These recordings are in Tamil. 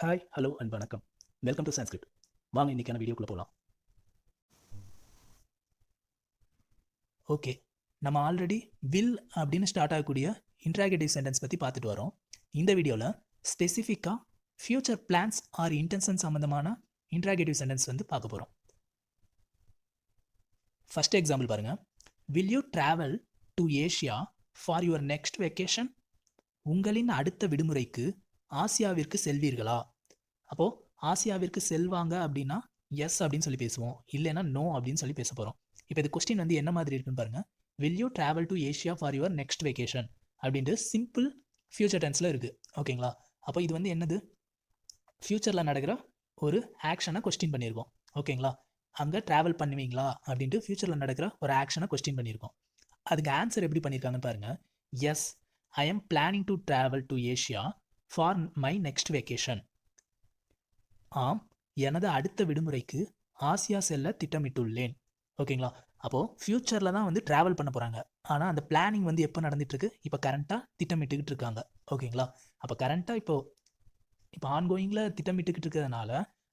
ஹாய், ஹலோ அண்ட் வணக்கம். Welcome to Sanskrit. வாங்க இன்னைக்கான வீடியோக்குள்ளே போகலாம். ஓகே, நம்ம ஆல்ரெடி வில் அப்படின்னு ஸ்டார்ட் ஆகக்கூடிய இன்ட்ராகேட்டிவ் சென்டென்ஸ் பற்றி பார்த்துட்டு வரோம். இந்த வீடியோவில் ஸ்பெசிஃபிக்காக ஃபியூச்சர் பிளான்ஸ் ஆர் இன்டென்ஷன் சம்மந்தமான இன்ட்ராகேட்டிவ் சென்டென்ஸ் வந்து பார்க்க போகிறோம். ஃபர்ஸ்ட் எக்ஸாம்பிள் பாருங்கள். Will you travel to Asia for your next vacation? உங்களின் அடுத்த விடுமுறைக்கு ஆசியாவிற்கு செல்வீர்களா? அப்போது ஆசியாவிற்கு செல்வாங்க அப்படின்னா எஸ் அப்படின்னு சொல்லி பேசுவோம், இல்லைன்னா நோ அப்படின்னு சொல்லி பேச போகிறோம். இப்போ இது கொஸ்டின் வந்து என்ன மாதிரி இருக்குன்னு பாருங்கள். Will you travel to Asia for your next vacation அப்படின்ட்டு சிம்பிள் ஃபியூச்சர் டென்ஸில் இருக்குது. ஓகேங்களா? அப்போ இது வந்து என்னது, ஃப்யூச்சரில் நடக்கிற ஒரு ஆக்ஷனை கொஸ்டின் பண்ணியிருக்கோம். ஓகேங்களா? அங்கே ட்ராவல் பண்ணுவீங்களா அப்படின்ட்டு ஃப்யூச்சரில் நடக்கிற ஒரு ஆக்ஷனை கொஸ்டின் பண்ணியிருக்கோம். அதுக்கு ஆன்சர் எப்படி பண்ணியிருக்காங்கன்னு பாருங்கள். Yes, I am planning to travel to Asia for my next vacation. ஆம், எனது அடுத்த விடுமுறைக்கு ஆசியா செல்ல திட்டமிட்டுள்ளேன். ஓகேங்களா? அப்போது ஃப்யூச்சரில் தான் வந்து ட்ராவல் பண்ண போகிறாங்க. ஆனால் அந்த பிளானிங் வந்து எப்போ நடந்துகிட்ருக்கு? இப்போ கரண்ட்டாக திட்டமிட்டுக்கிட்டு இருக்காங்க. ஓகேங்களா? அப்போ கரண்ட்டாக இப்போ ஆன்கோயிங்கில் திட்டமிட்டுக்கிட்டு இருக்கிறதுனால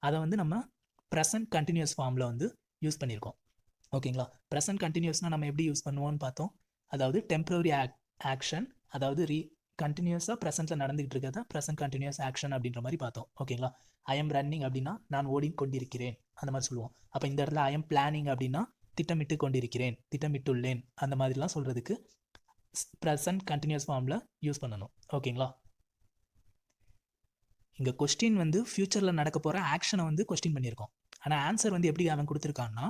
அதை வந்து நம்ம ப்ரெசன்ட் கண்டினியூஸ் ஃபார்மில் வந்து யூஸ் பண்ணியிருக்கோம். ஓகேங்களா? ப்ரெசன்ட் கண்டினியூஸ்னால் நம்ம எப்படி யூஸ் பண்ணுவோம்னு பார்த்தோம். அதாவது டெம்ப்ரவரி ஆக்ஷன், அதாவது கண்டினியூஸாக ப்ரெசென்ட்டில் நடந்துகிட்டு இருக்கிறதா ப்ரெசென்ட் கண்டினியூஸ் ஆக்ஷன் அப்படின்ற மாதிரி பார்த்தோம். ஓகேங்களா? ஐ எம் ரன்னிங் அப்படின்னா நான் ஓடிக்கொண்டிருக்கிறேன் அந்த மாதிரி சொல்லுவோம். அப்போ இந்த இடத்துல ஐ எம் பிளானிங் அப்படின்னா திட்டமிட்டு கொண்டிருக்கிறேன், திட்டமிட்டுள்ளேன், அந்த மாதிரிலாம் சொல்கிறதுக்கு ப்ரெசன்ட் கண்டினியூஸ் ஃபார்மில் யூஸ் பண்ணணும். ஓகேங்களா? இங்கே கொஸ்டின் வந்து ஃப்யூச்சரில் நடக்க போகிற ஆக்ஷனை வந்து கொஸ்டின் பண்ணியிருக்கோம். ஆனால் ஆன்சர் வந்து எப்படி அவன் கொடுத்துருக்கான்னா,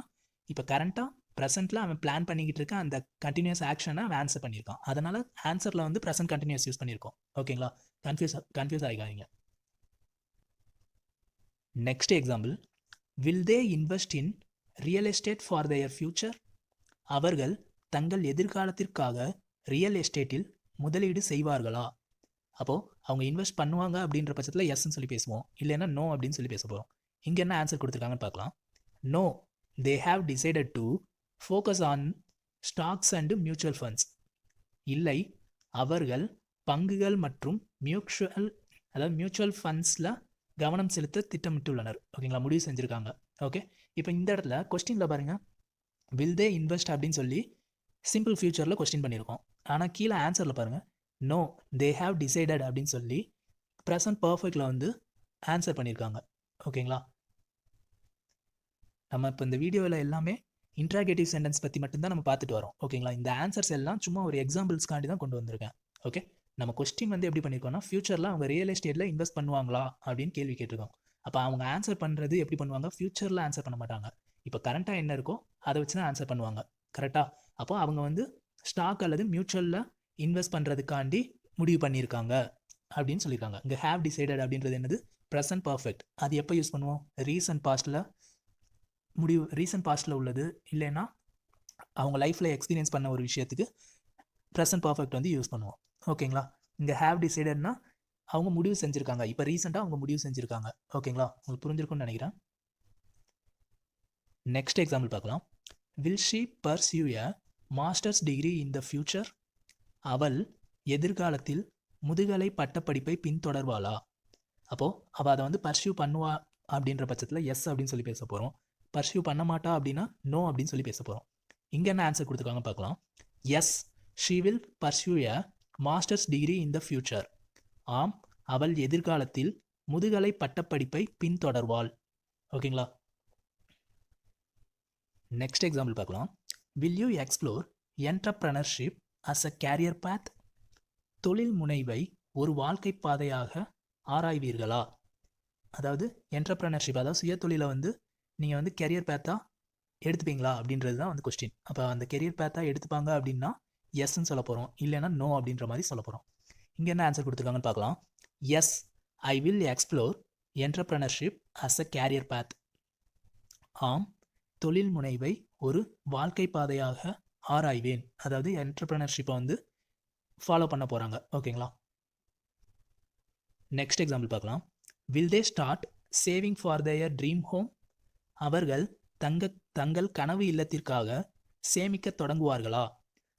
இப்போ கரண்ட்டாக ப்ரெசென்ட்டில் அவன் பிளான் பண்ணிக்கிட்டு இருக்க அந்த கண்டினியூஸ் ஆக்ஷனை அவன் ஆன்சர் பண்ணியிருக்கான். அதனால் ஆன்சரில் வந்து ப்ரெசென்ட் கண்டினியூஸ் யூஸ் பண்ணியிருக்கோம். ஓகேங்களா? கன்ஃபியூஸ் ஆகிக்காதீங்க. Next example. Will they invest in real estate for their future? அவர்கள் தங்கள் எதிர்காலத்திற்காக ரியல் எஸ்டேட்டில் முதலீடு செய்வார்களா? அப்போது அவங்க இன்வெஸ்ட் பண்ணுவாங்க அப்படின்ற பட்சத்தில் எஸ்ன்னு சொல்லி பேசுவோம், இல்லைன்னா நோ அப்படின்னு சொல்லி பேச போகிறோம். இங்கே என்ன ஆன்சர் கொடுத்துருக்காங்கன்னு பார்க்கலாம். No, they have decided to focus on stocks and mutual funds. இல்லை, அவர்கள் பங்குகள் மற்றும் மியூச்சுவல் ஃபண்ட்ஸில் கவனம் செலுத்த திட்டமிட்டுள்ளனர். ஓகேங்களா? முடிவு செஞ்சுருக்காங்க. ஓகே, இப்போ இந்த இடத்துல கொஸ்டினில் பாருங்கள், வில் தே இன்வெஸ்ட் அப்படின்னு சொல்லி சிம்பிள் ஃபியூச்சரில் கொஸ்டின் பண்ணியிருக்கோம். ஆனால் கீழே ஆன்சரில் பாருங்கள், நோ, தே ஹாவ் டிசைடட் அப்படின்னு சொல்லி ப்ரெசன்ட் பர்ஃபெக்டில் வந்து ஆன்சர் பண்ணியிருக்காங்க. ஓகேங்களா? நம்ம இப்போ இந்த வீடியோவில் எல்லாமே இன்ட்ராகேட்டிவ் சென்டென்ஸ் பற்றி மட்டும்தான் நம்ம பார்த்துட்டு வரோம். ஓகேங்களா? இந்த ஆன்சர்ஸ் எல்லாம் சும்மா ஒரு எக்ஸாம்பிள்ஸ்க்காண்டி தான் கொண்டு வந்திருக்கேன். ஓகே, நம்ம கொஸ்டின் வந்து எப்படி பண்ணியிருக்கோம்னா, ஃபியூச்சரில் அவங்க ரியல் எஸ்டேட்டில் இன்வெஸ்ட் பண்ணுவாங்களா அப்படின்னு கேள்வி கேட்டிருக்கோம். அப்போ அவங்க ஆன்சர் பண்ணுறது எப்படி பண்ணுவாங்க? ஃபியூச்சரில் ஆன்சர் பண்ண மாட்டாங்க. இப்போ கரண்ட்டாக என்ன இருக்கோ அதை வச்சு தான் ஆன்சர் பண்ணுவாங்க. கரெக்டாக? அப்போ அவங்க வந்து ஸ்டாக் அல்லது மியூச்சுவலில் இன்வெஸ்ட் பண்ணுறதுக்காண்டி முடிவு பண்ணியிருக்காங்க அப்படின்னு சொல்லியிருக்காங்க. இங்கே ஹேவ் டிசைடட் அப்படின்றது என்னது? Present perfect. அது எப்போ யூஸ் பண்ணுவோம்? ரீசன்ட் பாஸ்ட்டில் உள்ளது, இல்லைன்னா அவங்க லைஃப்பில் எக்ஸ்பீரியன்ஸ் பண்ண ஒரு விஷயத்துக்கு ப்ரெசன்ட் பர்ஃபெக்ட் வந்து யூஸ் பண்ணுவோம். ஓகேங்களா? இங்கே ஹேவ் டிசைடட்னா அவங்க முடிவு செஞ்சுருக்காங்க. இப்போ ரீசெண்டாக அவங்க முடிவு செஞ்சுருக்காங்க. ஓகேங்களா? உங்களுக்கு புரிஞ்சிருக்கும்னு நினைக்கிறேன். நெக்ஸ்ட் எக்ஸாம்பிள் பார்க்கலாம். Will she pursue a master's degree in the future? அவள் எதிர்காலத்தில் முதுகலை பட்டப்படிப்பை பின்தொடர்வாளா? அப்போது அவள் அதை வந்து பர்சியூ பண்ணுவா அப்படின்ற பட்சத்தில் எஸ் அப்படின்னு சொல்லி பேச போகிறோம். பர்சியூ பண்ண மாட்டா அப்படின்னா நோ அப்படின்னு சொல்லி பேச போகிறோம். இங்கே என்ன ஆன்சர் கொடுத்துருக்காங்க பார்க்கலாம். Yes, she will pursue a master's degree in the future. ஆம், அவள் எதிர்காலத்தில் முதுகலை பட்டப்படிப்பை பின்தொடர்வாள். ஓகேங்களா? நெக்ஸ்ட் எக்ஸாம்பிள் பார்க்கலாம். Will you explore entrepreneurship as a career path? தொழில் முனைவை ஒரு வாழ்க்கை பாதையாக ஆராய்வீர்களா? அதாவது என்டர்பிரனர்ஷிப், அதாவது சுய தொழிலை வந்து நீங்கள் வந்து கெரியர் பேத்தாக எடுத்துப்பீங்களா அப்படின்றது தான் வந்து கொஸ்டின். அப்போ அந்த கெரியர் பேத்தாக எடுத்துப்பாங்க அப்படின்னா எஸ்ன்னு சொல்ல போகிறோம், இல்லைன்னா நோ அப்படின்ற மாதிரி சொல்ல போகிறோம். இங்கே என்ன ஆன்சர் கொடுத்துருக்காங்கன்னு பார்க்கலாம். Yes, I will explore entrepreneurship as a career path. ஆம், தொழில் முனைவை ஒரு வாழ்க்கை பாதையாக ஆராய்வேன். அதாவது என்டர்பிரனர்ஷிப்பை வந்து ஃபாலோ பண்ண போகிறாங்க. ஓகேங்களா? நெக்ஸ்ட் எக்ஸாம்பிள் பார்க்கலாம். Will they start saving for their dream home? அவர்கள் தங்கள் கனவு இல்லத்திற்காக சேமிக்க தொடங்குவார்களா?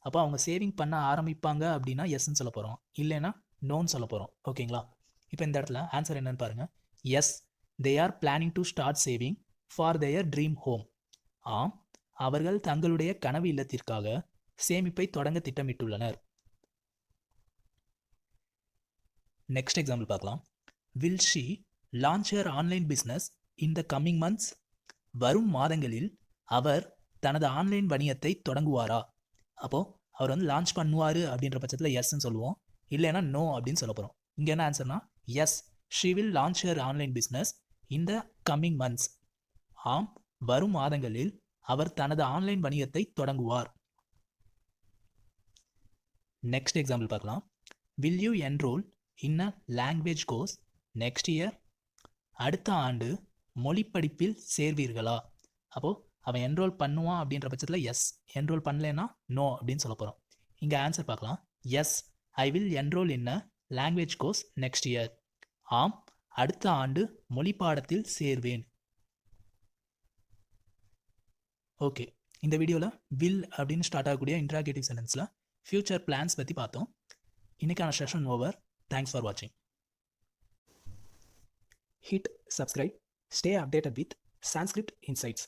அப்போ அவங்க சேவிங் பண்ண ஆரம்பிப்பாங்க அப்படின்னா எஸ்ன்னு சொல்ல போகிறோம், இல்லைன்னா நோன்னு சொல்ல போகிறோம். ஓகேங்களா? இப்போ இந்த இடத்துல ஆன்சர் என்னன்னு பாருங்கள். Yes, they are planning to start saving for their dream home. ஆம், அவர்கள் தங்களுடைய கனவு இல்லத்திற்காக சேமிப்பை தொடங்க திட்டமிட்டுள்ளனர். நெக்ஸ்ட் எக்ஸாம்பிள் பார்க்கலாம். Will she launch her online business in the coming months? வரும் மாதங்களில் அவர் தனது ஆன்லைன் வணிகத்தை தொடங்குவாரா? அப்போது அவர் வந்து லான்ச் பண்ணுவார் அப்படின்ற பட்சத்தில் எஸ்ன்னு சொல்லுவோம், இல்லைன்னா நோ அப்படின்னு சொல்ல போகிறோம். இங்கே என்ன ஆன்சர்னா yes, she will launch her online business in the coming months. ஆம், வரும் மாதங்களில் அவர் தனது ஆன்லைன் வணிகத்தை தொடங்குவார். நெக்ஸ்ட் எக்ஸாம்பிள் பார்க்கலாம். Will you enrol in a language course next year? அடுத்த ஆண்டு மொழி படிப்பில் சேர்வீர்களா? அப்போது அவன் என்ரோல் பண்ணுவான் அப்படின்ற பட்சத்தில் எஸ், என்ரோல் பண்ணலைன்னா நோ அப்படின்னு சொல்ல போகிறோம். இங்கே ஆன்சர் பார்க்கலாம். Yes, I will enrol in a language course next year. ஆம், அடுத்த ஆண்டு மொழி பாடத்தில் சேர்வேன். ஓகே, இந்த வீடியோவில் வில் அப்படின்னு ஸ்டார்ட் ஆகக்கூடிய இன்ட்ராகேட்டிவ் சென்டென்ஸில் ஃபியூச்சர் பிளான்ஸ் பற்றி பார்த்தோம். இன்றைக்கான செஷன் ஓவர். தேங்க்ஸ் ஃபார் வாட்சிங். Hit subscribe. Stay updated with Sanskrit Insights.